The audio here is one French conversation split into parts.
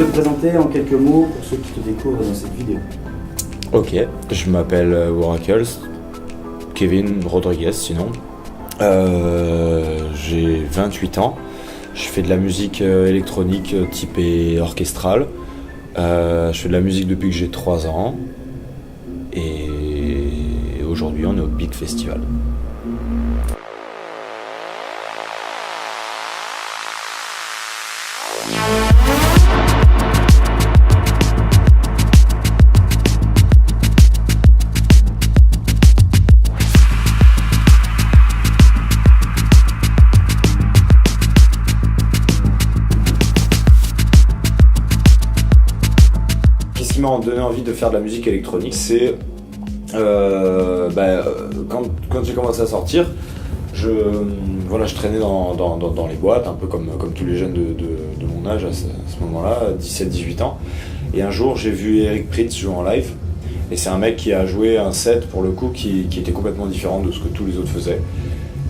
te présenter en quelques mots pour ceux qui te découvrent dans cette vidéo. Ok, je m'appelle Oracles, Kevin Rodriguez sinon. J'ai 28 ans, je fais de la musique électronique typée orchestrale. Je fais de la musique depuis que j'ai 3 ans et aujourd'hui on est au Big Festival. Ce qui m'a donné envie de faire de la musique électronique, c'est quand j'ai commencé à sortir, je traînais dans les boîtes, un peu comme tous les jeunes de mon âge à ce moment-là, 17-18 ans. Et un jour, j'ai vu Eric Prydz jouer en live. Et c'est un mec qui a joué un set, pour le coup, qui était complètement différent de ce que tous les autres faisaient.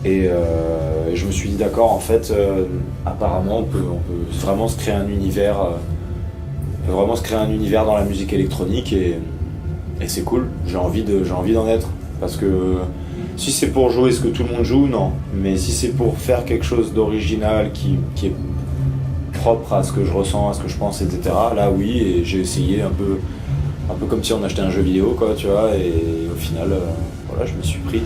Et je me suis dit, d'accord, en fait, apparemment, on peut vraiment se créer un univers. On peut vraiment se créer un univers dans la musique électronique et c'est cool, j'ai envie d'en être. Parce que si c'est pour jouer ce que tout le monde joue, non. Mais si c'est pour faire quelque chose d'original qui est propre à ce que je ressens, à ce que je pense, etc. Là oui, et j'ai essayé un peu comme si on achetait un jeu vidéo, quoi, tu vois, et au final, voilà, je me suis pris.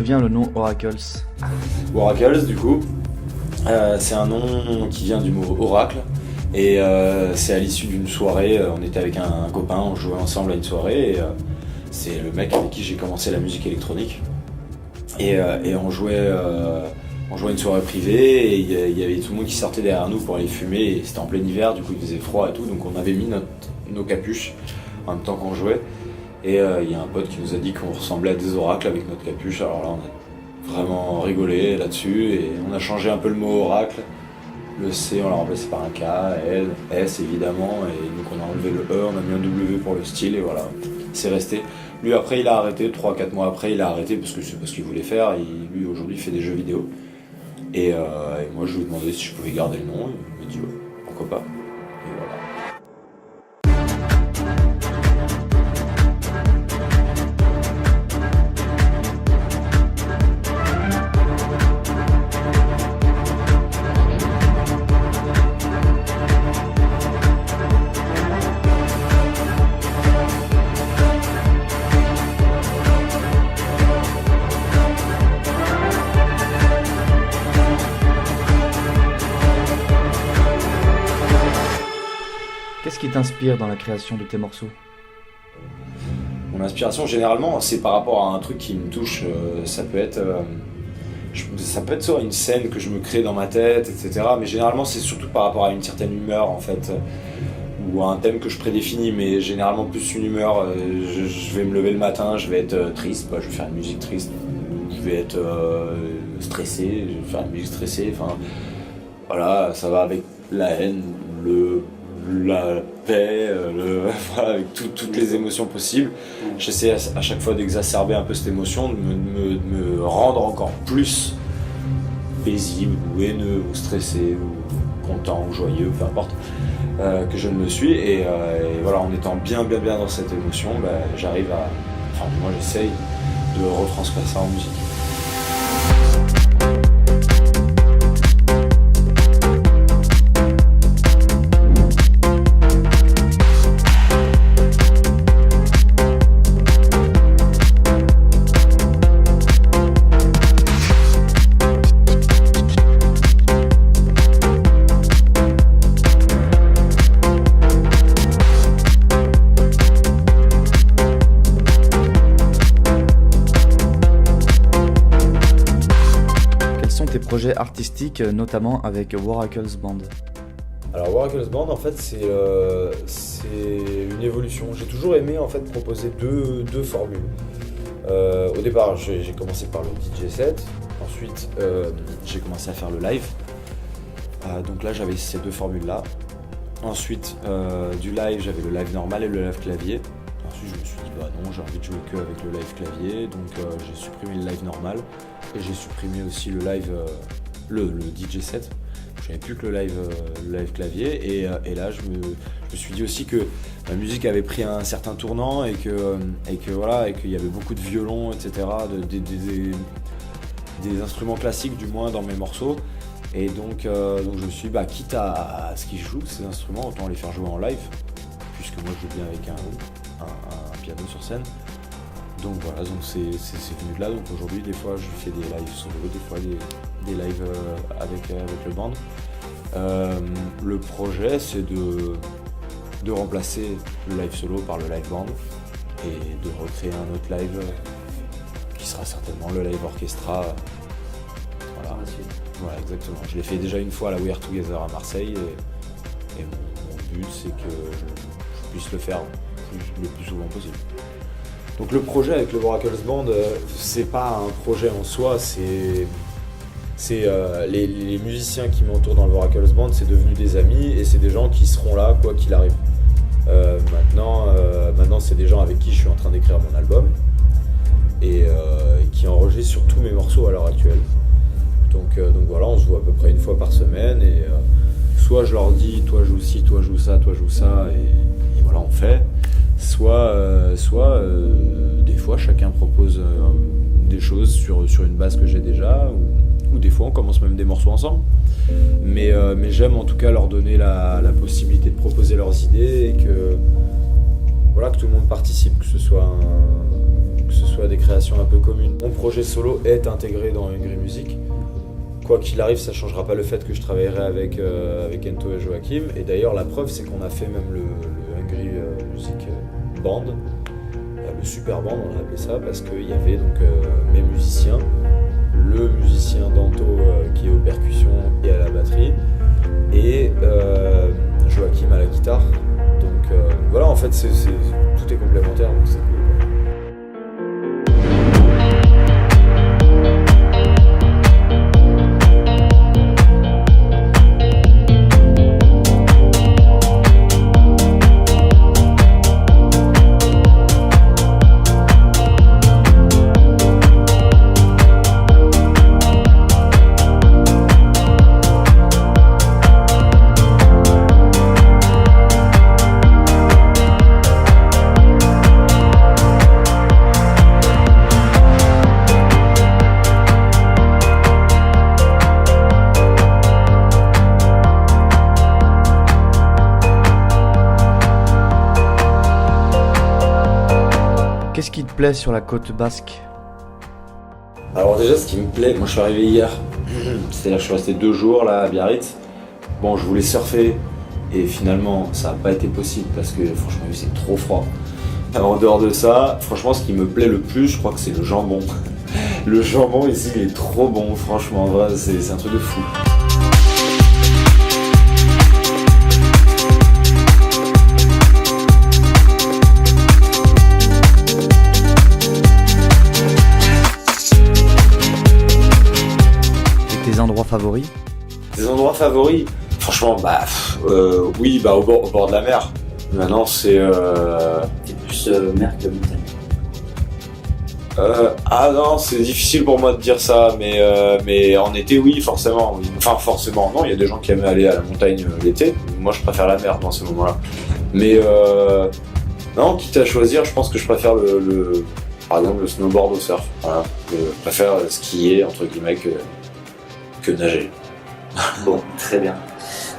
Vient le nom Oracles. Oracles, du coup, c'est un nom qui vient du mot oracle et c'est à l'issue d'une soirée. On était avec un copain, on jouait ensemble à une soirée et c'est le mec avec qui j'ai commencé la musique électronique et on jouait une soirée privée et il y avait tout le monde qui sortait derrière nous pour aller fumer et c'était en plein hiver, du coup il faisait froid et tout, donc on avait mis nos capuches en même temps qu'on jouait. Et il y a un pote qui nous a dit qu'on ressemblait à des oracles avec notre capuche, alors là on a vraiment rigolé là-dessus et on a changé un peu le mot oracle. Le C on l'a remplacé par un K, L, S évidemment, et donc on a enlevé le E, on a mis un W pour le style et voilà, c'est resté. Lui après il a arrêté, 3-4 mois après il a arrêté parce que c'est pas ce qu'il voulait faire, lui aujourd'hui il fait des jeux vidéo. Et moi je lui ai demandé si je pouvais garder le nom, il m'a dit ouais, pourquoi pas. Et voilà. Qu'est-ce qui t'inspire dans la création de tes morceaux ? Mon inspiration, généralement, c'est par rapport à un truc qui me touche. Ça peut être soit une scène que je me crée dans ma tête, etc. Mais généralement, c'est surtout par rapport à une certaine humeur, en fait, ou à un thème que je prédéfinis. Mais généralement, plus une humeur. Je vais me lever le matin, je vais être triste, je vais faire une musique triste. Je vais être stressé, je vais faire une musique stressée. Enfin, voilà, ça va avec la haine, la paix, voilà, avec toutes les émotions possibles. J'essaie à chaque fois d'exacerber un peu cette émotion, de me rendre encore plus paisible ou haineux ou stressé ou content ou joyeux, peu importe, que je ne le suis. Et voilà, en étant bien dans cette émotion, j'arrive à... Enfin, moi j'essaye de retranscrire ça en musique. sont tes projets artistiques, notamment avec Waracles Band? Alors Waracles Band, en fait, c'est une évolution. J'ai toujours aimé en fait proposer deux formules. Au départ, j'ai commencé par le DJ set. Ensuite, j'ai commencé à faire le live. Donc là, j'avais ces deux formules-là. Ensuite, du live, j'avais le live normal et le live clavier. Ensuite, je me suis dit, bah non, j'ai envie de jouer que avec le live clavier. Donc j'ai supprimé le live normal. Et j'ai supprimé aussi le live, le DJ set. J'avais plus que le live clavier. Et là, je me suis dit aussi que la musique avait pris un certain tournant et qu'il y avait beaucoup de violons, etc. Des instruments classiques du moins dans mes morceaux. Et donc je me suis dit, quitte à ce qu'ils jouent ces instruments, autant les faire jouer en live, puisque moi je joue bien avec un piano sur scène. Donc voilà, donc c'est venu de là. Donc aujourd'hui, des fois je fais des lives solo, des fois des lives avec le band. Le projet, c'est de remplacer le live solo par le live band et de recréer un autre live qui sera certainement le live orchestra. Voilà, exactement. Je l'ai fait déjà une fois à la We Are Together à Marseille et mon but, c'est que je puisse le faire le plus souvent possible. Donc le projet avec le Waracles Band, c'est pas un projet en soi, c'est les musiciens qui m'entourent dans le Waracles Band, c'est devenu des amis et c'est des gens qui seront là quoi qu'il arrive. Maintenant c'est des gens avec qui je suis en train d'écrire mon album et qui enregistrent sur tous mes morceaux à l'heure actuelle. Donc voilà, on se voit à peu près une fois par semaine et soit je leur dis toi joue ci, toi joue ça, et voilà on fait. Soit des fois chacun propose des choses sur une base que j'ai déjà ou des fois on commence même des morceaux ensemble. Mais j'aime en tout cas leur donner la possibilité de proposer leurs idées et que tout le monde participe, que ce soit des créations un peu communes. Mon projet solo est intégré dans Hungry Music. Quoi qu'il arrive, ça ne changera pas le fait que je travaillerai avec Ento et Joachim. Et d'ailleurs, la preuve, c'est qu'on a fait même le Hungry Music Band, le Super Band, on a appelé ça, parce qu'il y avait donc mes musiciens, le musicien d'Ento qui est aux percussions et à la batterie, et Joachim à la guitare. Donc voilà, en fait, tout est complémentaire, donc c'est cool. Qu'est-ce qui te plaît sur la côte basque? Alors déjà, ce qui me plaît, moi je suis arrivé hier, c'est-à-dire que je suis resté 2 jours là à Biarritz. Bon, je voulais surfer et finalement ça n'a pas été possible parce que franchement c'est trop froid. Alors, en dehors de ça, franchement ce qui me plaît le plus, je crois que c'est le jambon. Le jambon ici il est trop bon, franchement, vrai, c'est un truc de fou. Tes endroits favoris? Des endroits favoris? Franchement, oui, au bord de la mer. Maintenant, c'est... T'es plus mer que montagne. Non, c'est difficile pour moi de dire ça, mais en été, oui, forcément. Oui. Enfin, forcément, non, il y a des gens qui aiment aller à la montagne l'été. Moi, je préfère la mer dans ces moments-là. Mais non, quitte à choisir, je pense que je préfère par exemple, le snowboard au surf. Voilà. Je préfère skier, entre guillemets, que nager. Bon, très bien.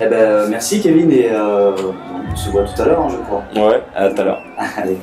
Eh ben, merci Kevin et on se voit tout à l'heure, je crois. Ouais, à tout à l'heure. Allez.